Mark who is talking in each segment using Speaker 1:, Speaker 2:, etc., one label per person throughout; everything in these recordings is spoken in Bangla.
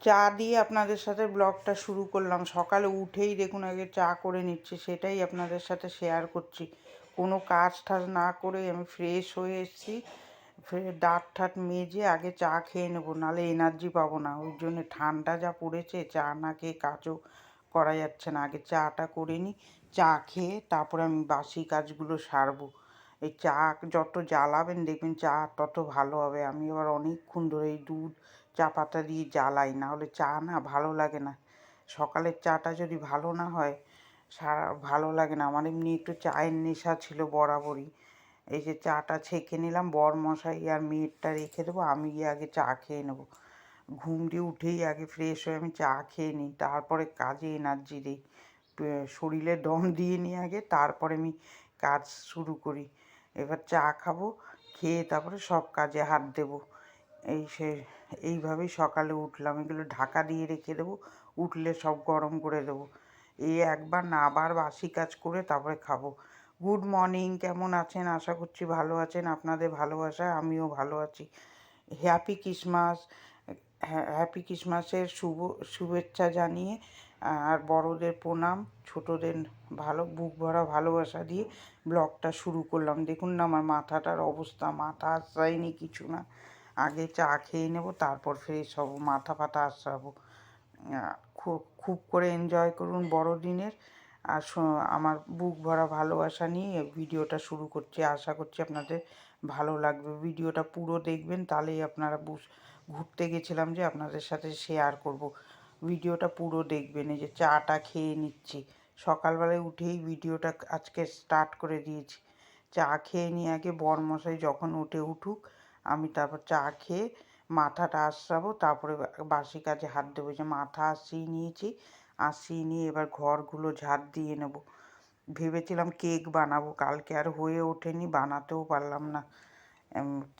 Speaker 1: চা দিয়ে আপনাদের সাথে ব্লগটা শুরু করলাম। সকালে উঠেই দেখুন আগে চা করে নিচ্ছি, সেটাই আপনাদের সাথে শেয়ার করছি। কোনো কাজ টাজ না করে আমি ফ্রেশ হয়ে এসেছি, দাঁত ঠাত মেজে আগে চা খেয়ে নেবো, নাহলে এনার্জি পাবো না। ওই জন্যে ঠান্ডা যা পড়েছে, চা না খেয়ে কাজও করা যাচ্ছে না। আগে চাটা করে নিই, চা খেয়ে তারপরে আমি বাসি কাজগুলো সারবো। এই চা যত জ্বালাবেন দেখবেন চা তত ভালো হবে। আমি আবার অনেকক্ষণ ধরে এই দুধ চা পাতা দিয়ে জ্বালাই, না হলে চা না ভালো লাগে না। সকালের চাটা যদি ভালো না হয় সারা ভালো লাগে না। আমার এমনি একটু চায়ের নেশা ছিল বরাবরই। এই যে চাটা ছেঁকে নিলাম, বরমশাই আর মেয়েরটা রেখে দেবো, আমি গিয়ে আগে চা খেয়ে নেবো। ঘুম দিয়ে উঠেই আগে ফ্রেশ হয়ে আমি চা খেয়ে নিই, তারপরে কাজে এনার্জি দিই। শরীরে দম দিয়ে নিই আগে, তারপরে আমি কাজ শুরু করি। এবার চা খাবো, খেয়ে তারপরে সব কাজে হাত দেবো। এইভাবেই সকালে উঠলাম। এগুলো ঢাকা দিয়ে রেখে দেবো, উঠলে সব গরম করে দেবো। এই একবার না, আবার বাসি কাজ করে তারপরে খাবো। গুড মর্নিং, কেমন আছেন? আশা করছি ভালো আছেন। আপনাদের ভালোবাসায় আমিও ভালো আছি। Happy Christmas. হ্যাপি ক্রিসমাসের শুভেচ্ছা জানিয়ে আর বড়দের প্রণাম, ছোটদের ভালো বুক ভরা ভালোবাসা দিয়ে ব্লগটা শুরু করলাম। দেখুন না আমার মাথাটার অবস্থা, মাথা আশ্রায়নি কিছু না। আগে চা খেয়ে নেব, তারপর ফ্রেশ হব, মাথা ফাতা আশ্রাবো। খুব খুব করে এনজয় করুন বড়দিনের। আর আমার বুক ভরা ভালোবাসা নিয়ে ভিডিওটা শুরু করছি। আশা করছি আপনাদের ভালো লাগবে। ভিডিওটা পুরো দেখবেন, তাহলেই আপনারা ঘুরতে গেছিলাম যে আপনাদের সাথে শেয়ার করব। ভিডিওটা পুরো দেখবেন। এই যে চাটা খেয়ে নিচ্ছি, সকালবেলায় উঠেই ভিডিওটা আজকে স্টার্ট করে দিয়েছি। চা খেয়ে নিয়ে আগে বরমশাই যখন উঠুক, আমি তারপর চা খেয়ে মাথাটা আশ্রাবো, তারপরে বাসি কাজে হাত দেবো। যে মাথা আশ্রিয়ে নিয়েছি, আশ্রিয়ে নিয়ে এবার ঘরগুলো ঝাড় দিয়ে নেব। ভেবেছিলাম কেক বানাবো, কালকে আর হয়ে ওঠেনি, বানাতেও পারলাম না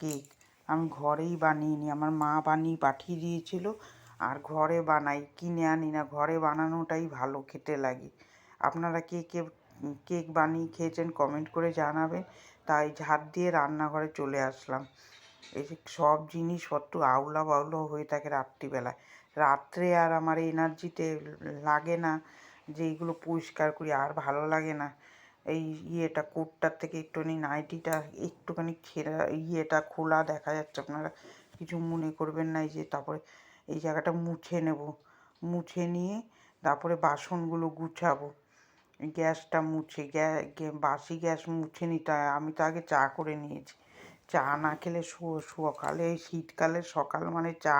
Speaker 1: কেক। আমি ঘরেই বানিয়ে নিই, আমার মা বানিয়ে পাঠিয়ে দিয়েছিল। আর ঘরে বানাই, কিনে আনি না। ঘরে বানানোটাই ভালো, খেতে লাগে। আপনারা কে কে কেক বানিয়ে খেয়েছেন কমেন্ট করে জানাবেন। তাই ঝাড় দিয়ে রান্নাঘরে চলে আসলাম। এই যে সব জিনিসপত্র আউলা বাউলা হয়ে থাকে রাত্রিবেলায়। রাত্রে আর আমার এনার্জিতে লাগে না যে এইগুলো পরিষ্কার করি, আর ভালো লাগে না। এই কোটটার থেকে একটুখানি নাইটিটা একটুখানি খোলা দেখা যাচ্ছে, আপনারা কিছু মনে করবেন না। এই যে তারপরে এই জায়গাটা মুছে নেব, মুছে নিয়ে তারপরে বাসনগুলো গুছাবো। গ্যাসটা মুছে বাসি গ্যাস মুছে নিতে হয়। আমি তো আগে চা করে নিয়েছি। চা না খেলে সকালে, এই শীতকালে সকাল মানে চা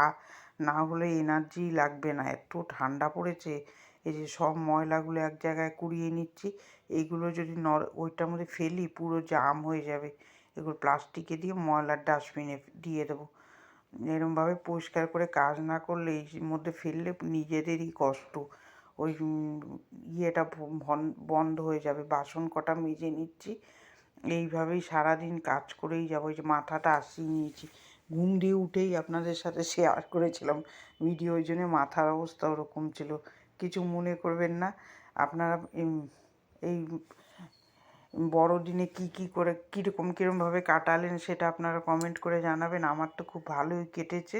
Speaker 1: না হলে এনার্জি লাগবে না। এত ঠান্ডা পড়েছে। এই যে সব ময়লাগুলো এক জায়গায় কুড়িয়ে নিচ্ছি। এইগুলো যদি ওইটার মধ্যে ফেলি পুরো জাম হয়ে যাবে। এগুলো প্লাস্টিকে দিয়ে ময়লার ডাস্টবিনে দিয়ে দেবো। এরমভাবে পরিষ্কার করে কাজ না করলে এর মধ্যে ফেললে নিজেদেরই কষ্ট। ওই বন্ধ হয়ে যাবে। বাসন কটা মেজে নিচ্ছি। এইভাবেই সারাদিন কাজ করেই যাবো। এই যে মাথাটা আশ্রিয়ে নিয়েছি, ঘুম দিয়ে উঠেই আপনাদের সাথে শেয়ার করেছিলাম ভিডিও, ওই জন্য মাথার অবস্থা ওরকম ছিল। কিছু মনে করবেন না। আপনারা এই বড়দিনে কী করে কীরকমভাবে কাটালেন সেটা আপনারা কমেন্ট করে জানাবেন। আমার তো খুব ভালোই কেটেছে।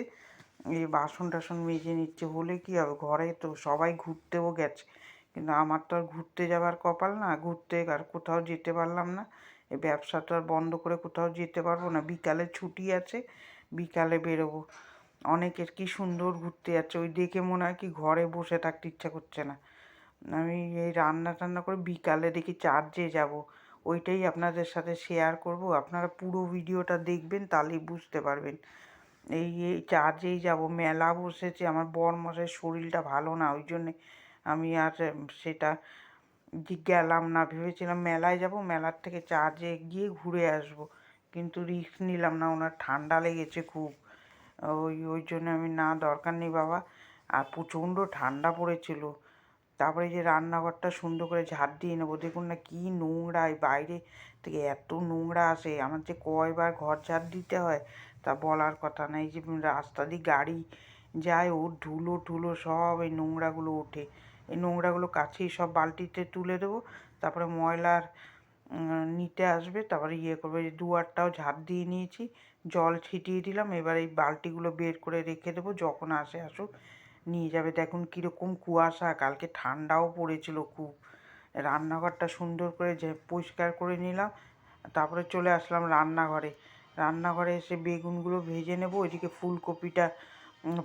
Speaker 1: এই বাসন টাসন মেজে নিচ্ছে, হলে কী হবে, ঘরে তো সবাই ঘুরতেও গেছে, কিন্তু আমার তো আর ঘুরতে যাবার কপাল না। ঘুরতে আর কোথাও যেতে পারলাম না। এই ব্যবসা তো আর বন্ধ করে কোথাও যেতে পারবো না। বিকালে ছুটি আছে, বিকালে বেরোবো। অনেকের কি সুন্দর ঘুরতে যাচ্ছে, ওই দেখে মনে হয় কি ঘরে বসে থাকতে ইচ্ছা করছে না। আমি এই রান্না টান্না করে বিকালে দেখি চার্জে যাব, ওইটাই আপনাদের সাথে শেয়ার করব। আপনারা পুরো ভিডিওটা দেখবেন, তাহলেই বুঝতে পারবেন। এই চার্জেই যাব। মেলা বসেছে, আমার বরমশাইয়ের শরীরটা ভালো না, ওই জন্যে আমি আর সেটা গেলাম না। ভেবেছিলাম মেলায় যাব, মেলার থেকে চার্জে গিয়ে ঘুরে আসব, কিন্তু রিস্ক নিলাম না। ওনার ঠান্ডা লেগেছে খুব, ওই জন্য আমি না, দরকার নেই বাবা। আর প্রচণ্ড ঠান্ডা পড়েছিল। তারপরে যে রান্নাঘরটা সুন্দর করে ঝাড় দিয়ে নেবো। দেখুন না কী নোংরা, বাইরে থেকে এত নোংরা আসে। আমার যে কয়বার ঘর ঝাড় দিতে হয় তা বলার কথা না। এই যে রাস্তা দিয়ে গাড়ি যায়, ওর ধুলো টুলো সব এই নোংরাগুলো ওঠে। এই নোংরাগুলো কাছেই সব বালতিতে তুলে দেবো। তারপরে ময়লার নিতে আসবে, তারপরে করবে। এই দুয়ারটাও ঝাড় দিয়ে নিয়েছি, জল ছিটিয়ে দিলাম। এবার এই বালতিগুলো বের করে রেখে দেবো, যখন আসুক নিয়ে যাবে। দেখুন কীরকম কুয়াশা, কালকে ঠান্ডাও পড়েছিল খুব। রান্নাঘরটা সুন্দর করে যে পরিষ্কার করে নিলাম, তারপরে চলে আসলাম রান্নাঘরে। রান্নাঘরে এসে বেগুনগুলো ভেজে নেব, ওইদিকে ফুলকপিটা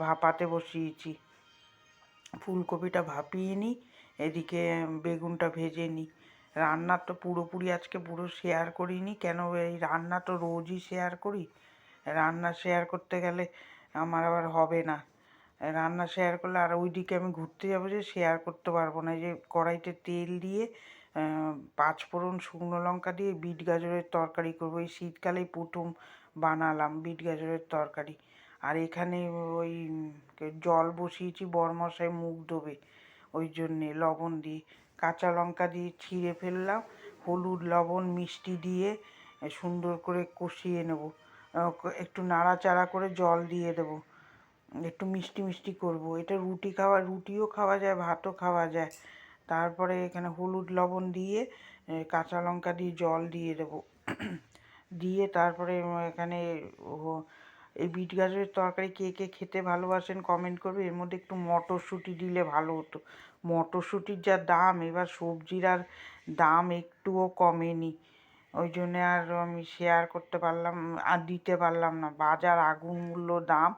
Speaker 1: ভাপাতে বসিয়েছি। ফুলকপিটা ভাপিয়ে নিই, এদিকে বেগুনটা ভেজে নিই। রান্না তো পুরোপুরি আজকে পুরো শেয়ার করিনি, কেন এই রান্না তো রোজই শেয়ার করি। রান্না শেয়ার করতে গেলে আমার আবার হবে না। রান্না শেয়ার করলে আর ওইদিকে আমি ঘুরতে যাবো যে শেয়ার করতে পারবো না। এই যে কড়াইতে তেল দিয়ে পাঁচফোড়ন, শুকনো লঙ্কা দিয়ে বিট গাজরের তরকারি করবো। এই শীতকালেই প্রথম বানালাম বিট গাজরের তরকারি। আর এখানে ওই জল বসিয়েছি, বরমশাই মুখ ধোবে, ওই জন্যে লবণ দিয়ে কাঁচা লঙ্কা দিয়ে ছিঁড়ে ফেললাম, হলুদ লবণ মিষ্টি দিয়ে সুন্দর করে কষিয়ে নেব। একটু নাড়াচাড়া করে জল দিয়ে দেবো, একটু মিষ্টি মিষ্টি করব। এটা রুটিও খাওয়া যায়, ভাতও খাওয়া যায়। তারপরে এখানে হলুদ লবণ দিয়ে কাঁচা লঙ্কা দিয়ে জল দিয়ে দেবো। দিয়ে তারপরে এখানে এই বিট গাজরের তরকারি কে কে খেতে ভালোবাসেন কমেন্ট করবে। এর মধ্যে একটু মটরশুঁটি দিলে ভালো হতো। মটরশুঁটির যা দাম, এবার সবজির আর দাম একটুও কমেনি, ওই জন্যে আর আমি শেয়ার করতে পারলাম আর দিতে পারলাম না। বাজার আগুন মূল্য দাম,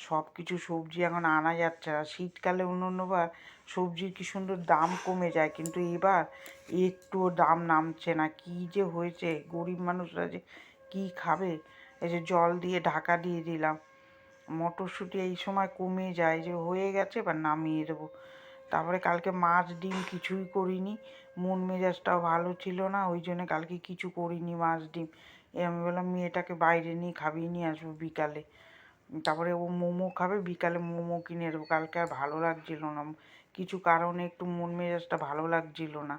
Speaker 1: সব কিছু সবজি এখন আনা যাচ্ছে না। শীতকালে অন্যবার সবজির কী সুন্দর দাম কমে যায়, কিন্তু এবার একটুও দাম নামছে না। কী যে হয়েছে, গরিব মানুষরা যে কী খাবে। এই যে জল দিয়ে ঢাকা দিয়ে দিলাম। মটরশুঁটি এই সময় কমে যায়, যে হয়ে গেছে, এবার নামিয়ে দেবো। তারপরে কালকে মাছ ডিম কিছুই করিনি, মন মেজাজটাও ভালো ছিল না, ওই জন্য কালকে কিছু করিনি মাছ ডিম। আমি বললাম মেয়েটাকে বাইরে নিয়ে খাইয়ে নিয়ে আসবো বিকালে। তারপরে ও মোমো খাবে, বিকালে মোমো কিনে দেবো। কালকে আর ভালো লাগছিল না, কিছু কারণে একটু মন মেজাজটা ভালো লাগছিল না।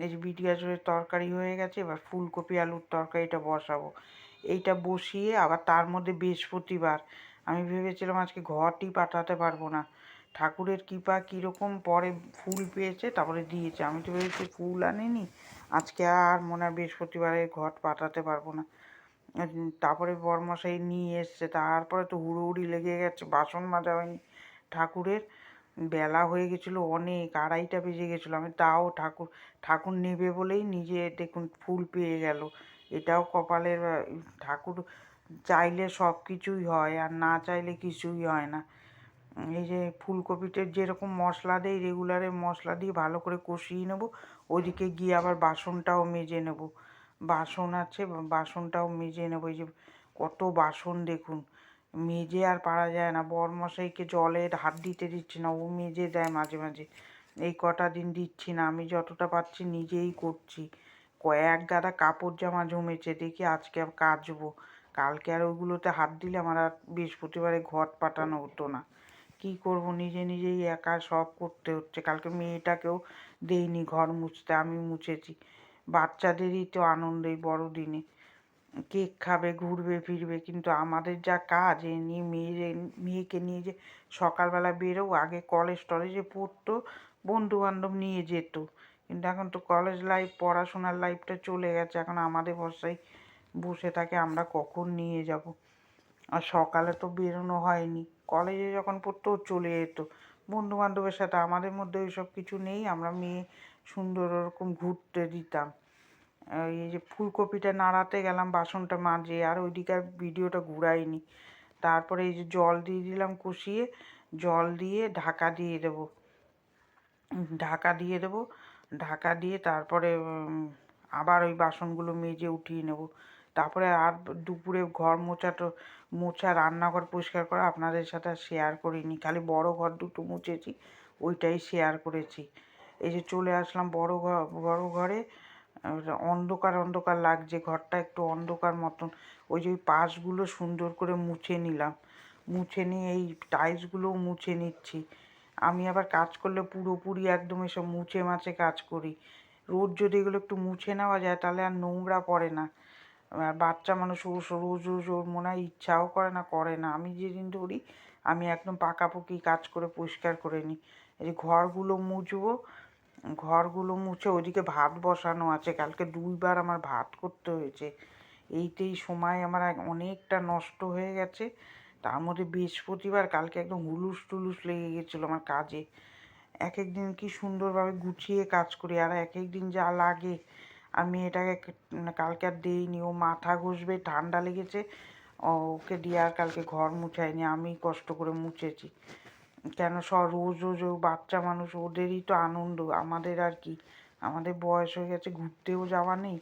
Speaker 1: এই যে বিট গাজরের তরকারি হয়ে গেছে, এবার ফুলকপি আলুর তরকারিটা বসাবো। এইটা বসিয়ে আবার তার মধ্যে বৃহস্পতিবার, আমি ভেবেছিলাম আজকে ঘরটি পাঠাতে পারবো না। ঠাকুরের কৃপা কীরকম, পরে ফুল পেয়েছে তারপরে দিয়েছে। আমি তো ভেবেছি ফুল আনেনি, আজকে আর মনে হয় বৃহস্পতিবারে ঘট পাঠাতে পারবো না। তারপরে বরমশাই নিয়ে এসছে, তারপরে তো হুড়োহুড়ি লেগে গেছে, বাসন মাজা হয়নি ঠাকুরের। বেলা হয়ে গেছিলো অনেক, 2:30টা বেজে গেছিলো। আমি তাও ঠাকুর নেবে বলেই নিজে দেখুন ফুল পেয়ে গেল। এটাও কপালের, ঠাকুর চাইলে সব কিছুই হয়, আর না চাইলে কিছুই হয় না। এই যে ফুলকপিতে যেরকম মশলা দেয় রেগুলারে, মশলা দিয়ে ভালো করে কষিয়ে নেব। ওইদিকে গিয়ে আবার বাসনটাও মেজে নেব, বাসন আছে, বাসনটাও মেজে নেব। এই যে কত বাসন দেখুন, মেজে আর পারা যায় না। বরমশাইকে জলে হাত দিতে দিচ্ছি না, ও মেজে দেয় মাঝে মাঝে। এই কটা দিন দিচ্ছি না, আমি যতটা পারছি নিজেই করছি। কয়েক গাদা কাপড় জামা জমেছে, দেখি আজকে আর কাচবো। কালকে আর ওইগুলোতে হাত দিলে আমার আর বৃহস্পতিবারে ঘট পাঠানো হতো না। কী করব, নিজে নিজেই একা সব করতে হচ্ছে। কালকে মেয়েটাকেও দেইনি ঘর মুছতে, আমি মুছেছি। বাচ্চাদেরই তো আনন্দ এই বড়দিনে, কেক খাবে, ঘুরবে ফিরবে, কিন্তু আমাদের যা কাজ, এ নিয়ে মেয়েকে নিয়ে যে সকালবেলা বেরোবো। আগে কলেজ টলেজে পড়তো, বন্ধুবান্ধব নিয়ে যেত, কিন্তু এখন তো কলেজ লাইফ, পড়াশোনার লাইফটা চলে গেছে। এখন আমাদের ভরসায় বসে থাকে, আমরা কখন নিয়ে যাব। আর সকালে তো বেরোনো হয়নি, কলেজে যখন পড়তো চলে যেত বন্ধুবান্ধবের সাথে। আমাদের মধ্যে ওই সব কিছু নেই, আমরা মেয়ে সুন্দর ওরকম ঘুরতে দিতাম। এই যে ফুলকপিটা নাড়াতে গেলাম বাসনটা মাজে, আর ওইদিকে আর ভিডিওটা ঘুরাইনি। তারপরে এই যে জল দিয়ে দিলাম কষিয়ে, জল দিয়ে ঢাকা দিয়ে দেবো, ঢাকা দিয়ে দেবো। ঢাকা দিয়ে তারপরে আবার ওই বাসনগুলো মেজে উঠিয়ে নেব। তারপরে আর দুপুরে ঘর মোছা, রান্নাঘর পরিষ্কার করা আপনাদের সাথে আর শেয়ার করিনি, খালি বড় ঘর দুটো মুছেছি, ওইটাই শেয়ার করেছি। এই যে চলে আসলাম বড় ঘরে, অন্ধকার অন্ধকার লাগছে, ঘরটা একটু অন্ধকার মতন। ওই যে ওই পাশগুলো সুন্দর করে মুছে নিলাম, মুছে নিয়ে এই টাইলসগুলোও মুছে নিচ্ছি। আমি আবার কাজ করলে পুরোপুরি একদম এসব মুছে মাছে কাজ করি। রোজ যদি এগুলো একটু মুছে নেওয়া যায় তাহলে আর নোংরা পড়ে না। আর বাচ্চা মানুষ রোজ রোজ রোজ ওর মনে হয় ইচ্ছাও করে না। আমি যেদিন ধরি আমি একদম পাকাপাকি কাজ করে পরিষ্কার করে নিই। এই যে ঘরগুলো মুছে ওইদিকে ভাত বসানো আছে। কালকে 2বার আমার ভাত করতে হয়েছে, এইতেই সময় আমার অনেকটা নষ্ট হয়ে গেছে। তার মধ্যে বৃহস্পতিবার কালকে একদম হুলুস টুলুস লেগে গেছিলো আমার কাজে। এক এক দিন কি সুন্দরভাবে গুছিয়ে কাজ করি, আর এক এক দিন যা লাগে। আর মেয়েটাকে কালকে আর দেইনি, ও মাথা ঘষবে, ঠান্ডা লেগেছে, ওকে দিয়ে আর কালকে ঘর মুছাইনি, আমি কষ্ট করে মুছেছি। কেন রোজ রোজ ও বাচ্চা মানুষ, ওদেরই তো আনন্দ, আমাদের আর কি। আমাদের বয়স হয়ে গেছে, ঘুরতেও যাওয়া নেই,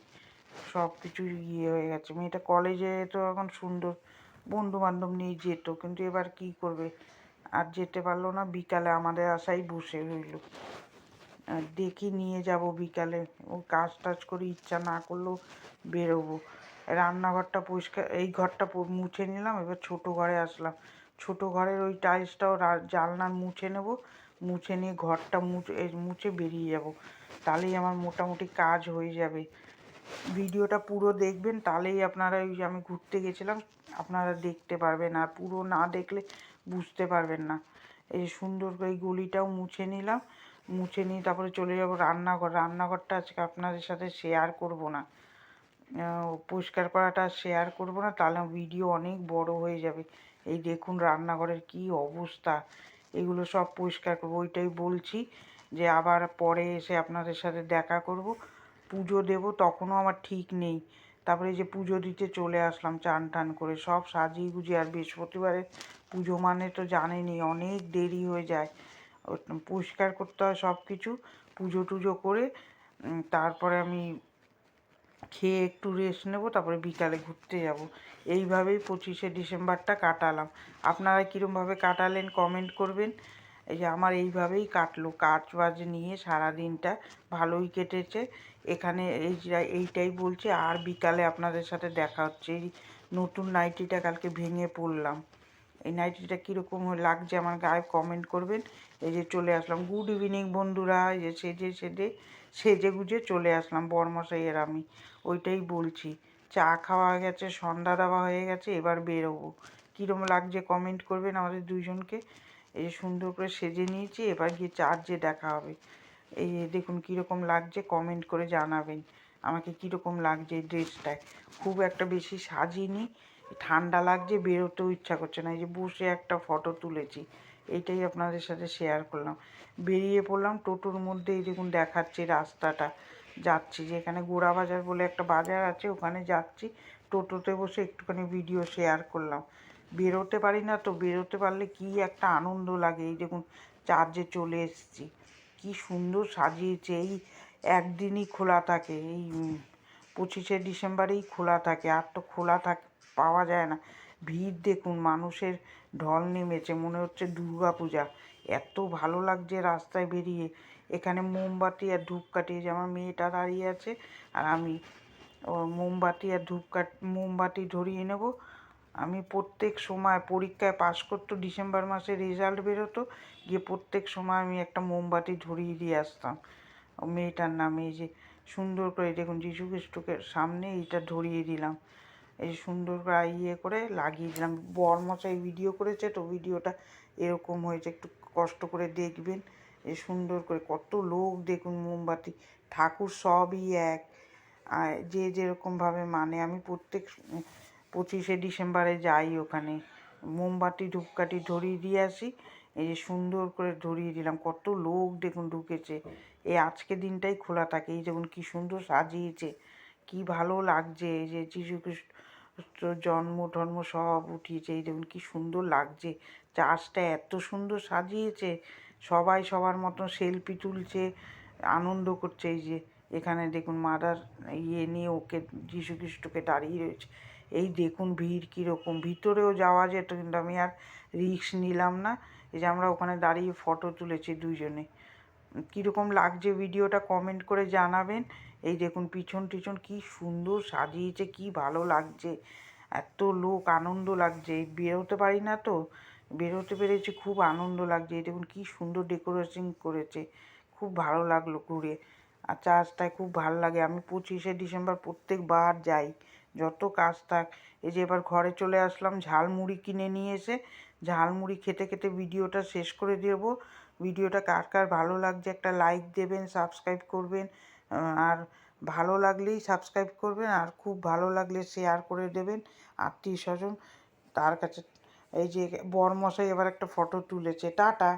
Speaker 1: সব কিছু ইয়ে হয়ে গেছে। মেয়েটা কলেজে তো এখন সুন্দর বন্ধু বান্ধব নিয়ে যেত, কিন্তু এবার কি করবে, আর যেতে পারলো না। বিকালে আমাদের আশাই বসে রইল, দেখি নিয়ে যাব বিকালে। ও কাজ টাজ করে ইচ্ছা না করলেও বেরোবো। রান্নাঘরটা পরিষ্কার, এই ঘরটা মুছে নিলাম, এবার ছোটো ঘরে আসলাম। ছোটো ঘরের ওই টাইলসটাও জানলার মুছে নেব, মুছে নিয়ে ঘরটা মুছে বেরিয়ে যাব, তাহলেই আমার মোটামুটি কাজ হয়ে যাবে। ভিডিওটা পুরো দেখবেন, তাহলেই আপনারা ওই যে আমি ঘুরতে গেছিলাম আপনারা দেখতে পারবেন, আর পুরো না দেখলে বুঝতে পারবেন না। এই সুন্দর করে এই গলিটাও মুছে নিলাম, মুছে নিয়ে তারপরে চলে যাব রান্নাঘর। রান্নাঘরটা আজকে আপনাদের সাথে শেয়ার করব না, পরিষ্কার করাটা শেয়ার করব না, তাহলে ভিডিও অনেক বড় হয়ে যাবে। এই দেখুন রান্নাঘরের কি অবস্থা, এগুলো সব পরিষ্কার করবো। ওইটাই বলছি যে আবার পরে এসে আপনাদের সাথে দেখা করব। পুজো দেব তখনও আমার ঠিক নেই। তারপরে যে পুজো দিতে চলে আসলাম চান টান করে, সব সাজিয়ে গুজিয়ে। আর বৃহস্পতিবারে পুজো মানে তো জানেনই অনেক দেরি হয়ে যায়, পরিষ্কার করতে হয় সব কিছু। পুজো টুজো করে তারপরে আমি খেয়ে একটু রেস্ট নেব, তারপরে বিকালে ঘুরতে যাব। এইভাবেই 25শে ডিসেম্বরটা কাটালাম। আপনারা কীরমভাবে কাটালেন কমেন্ট করবেন। এই যে আমার এইভাবেই কাটলো, কাজ বাজ নিয়ে সারা দিনটা ভালোই কেটেছে। এখানে এইটাই বলছি, আর বিকালে আপনাদের সাথে দেখা হচ্ছে। এই নতুন নাইটিটা কালকে ভেঙে পড়লাম, এই নাইটিটা কীরকম লাগছে আমার গায়ে কমেন্ট করবেন। এই যে চলে আসলাম, গুড ইভিনিং বন্ধুরা। এই যে সেজে গুজে চলে আসলাম বরমশাইয়ের আমি, ওইটাই বলছি। চা খাওয়া হয়ে গেছে, সন্ধ্যা দেওয়া হয়ে গেছে, এবার বেরোবো। কীরকম লাগছে কমেন্ট করবেন আমাদের দুইজনকে। এই যে সুন্দর করে সেজে নিয়েছি, এবার গিয়ে চার্জে দেখা হবে। এই দেখুন কীরকম লাগছে কমেন্ট করে জানাবেন আমাকে কীরকম লাগছে এই ড্রেসটায়। খুব একটা বেশি সাজিনি, ঠান্ডা লাগছে, বেরোতেও ইচ্ছা করছে না। এই যে বসে একটা ফটো তুলেছি, এইটাই আপনাদের সাথে শেয়ার করলাম। বেরিয়ে পড়লাম টোটোর মধ্যে, এই দেখুন দেখাচ্ছি রাস্তাটা যাচ্ছি, যেখানে গোড়া বাজার বলে একটা বাজার আছে ওখানে যাচ্ছি। টোটোতে বসে একটুখানি ভিডিও শেয়ার করলাম। বেরোতে পারি না তো, বেরোতে পারলে কি একটা আনন্দ লাগে। এই দেখুন চার্জে চলে এসেছি, কি সুন্দর সাজিয়েছে। এই একদিনই খোলা থাকে, এই 25শে ডিসেম্বরেই খোলা থাকে, আর তো পাওয়া যায় না। ভিড় দেখুন, মানুষের ঢল নেমেছে, মনে হচ্ছে দুর্গা পূজা। এত ভালো লাগছে রাস্তায় বেরিয়ে। এখানে মোমবাতি আর ধূপকাঠি, যে আমার মেয়েটা দাঁড়িয়ে আছে আর আমি মোমবাতি আর মোমবাতি ধরিয়ে নেব। আমি প্রত্যেক সময় পরীক্ষায় পাশ করতো, ডিসেম্বর মাসে রেজাল্ট বেরোতো, গিয়ে প্রত্যেক সময় আমি একটা মোমবাতি ধরিয়ে দিয়ে আসতাম মেয়েটার নামে। এই যে সুন্দর করে দেখুন যীশু খ্রিস্টকে সামনে এইটা ধরিয়ে দিলাম, এই সুন্দর করে ইয়ে করে লাগিয়ে দিলাম। বরমশাই ভিডিও করেছে তো, ভিডিওটা এরকম হয়েছে, একটু কষ্ট করে দেখবেন। এই সুন্দর করে কত লোক দেখুন, মোমবাতি, ঠাকুর সবই এক, যে যেরকমভাবে মানে। আমি প্রত্যেক 25শে ডিসেম্বরে যাই ওখানে, মোমবাতি ধূপকাঠি ধরিয়ে দিয়ে আসি। এই যে সুন্দর করে ধরিয়ে দিলাম, কত লোক দেখুন ঢুকেছে। এই আজকে দিনটাই খোলা থাকে। এই দেখুন কি সুন্দর সাজিয়েছে, কি ভালো লাগছে। এই যে যীশু খ্রিস্ট জন্ম টন্ম সব উঠিয়েছে, এই দেখুন কি সুন্দর লাগছে। চার্চটা এত সুন্দর সাজিয়েছে, সবাই সবার মতো সেলফি তুলছে, আনন্দ করছে। এই যে এখানে দেখুন মাদার ইয়ে নিয়ে ওকে, যীশু খ্রিস্টকে দাঁড়িয়ে রয়েছে। এই দেখুন ভিড় কীরকম, ভিতরেও যাওয়া যেত কিন্তু আমি আর রিস্ক নিলাম না। এই যে আমরা ওখানে দাঁড়িয়ে ফটো তুলেছি দুইজনে। কীরকম লাগছে ভিডিওটা কমেন্ট করে জানাবেন। এই দেখুন পিছন টিছন কি সুন্দর সাজিয়েছে, কি ভালো লাগছে, এত লোক, আনন্দ লাগছে। বেরোতে পারি না তো, বেরোতে পেরেছি, খুব আনন্দ লাগছে। এই দেখুন কি সুন্দর ডেকোরেশন করেছে, খুব ভালো লাগলো ঘুরে। আর চার্চটায় খুব ভালো লাগে। আমি 25শে ডিসেম্বর প্রত্যেকবার যাই, যত কাজ থাক। এই যে এবার ঘরে চলে আসলাম, ঝালমুড়ি কিনে নিয়ে এসে ঝালমুড়ি খেতে খেতে ভিডিওটা শেষ করে দেব। ভিডিওটা কার কার ভালো লাগছে একটা লাইক দেবেন, সাবস্ক্রাইব করবেন, আর ভালো লাগলেই সাবস্ক্রাইব করবেন, আর খুব ভালো লাগলে শেয়ার করে দেবেন আত্মীয় স্বজন তার কাছে। এই যে বরমশাই এবার একটা ফটো তুলেছে, টাটা।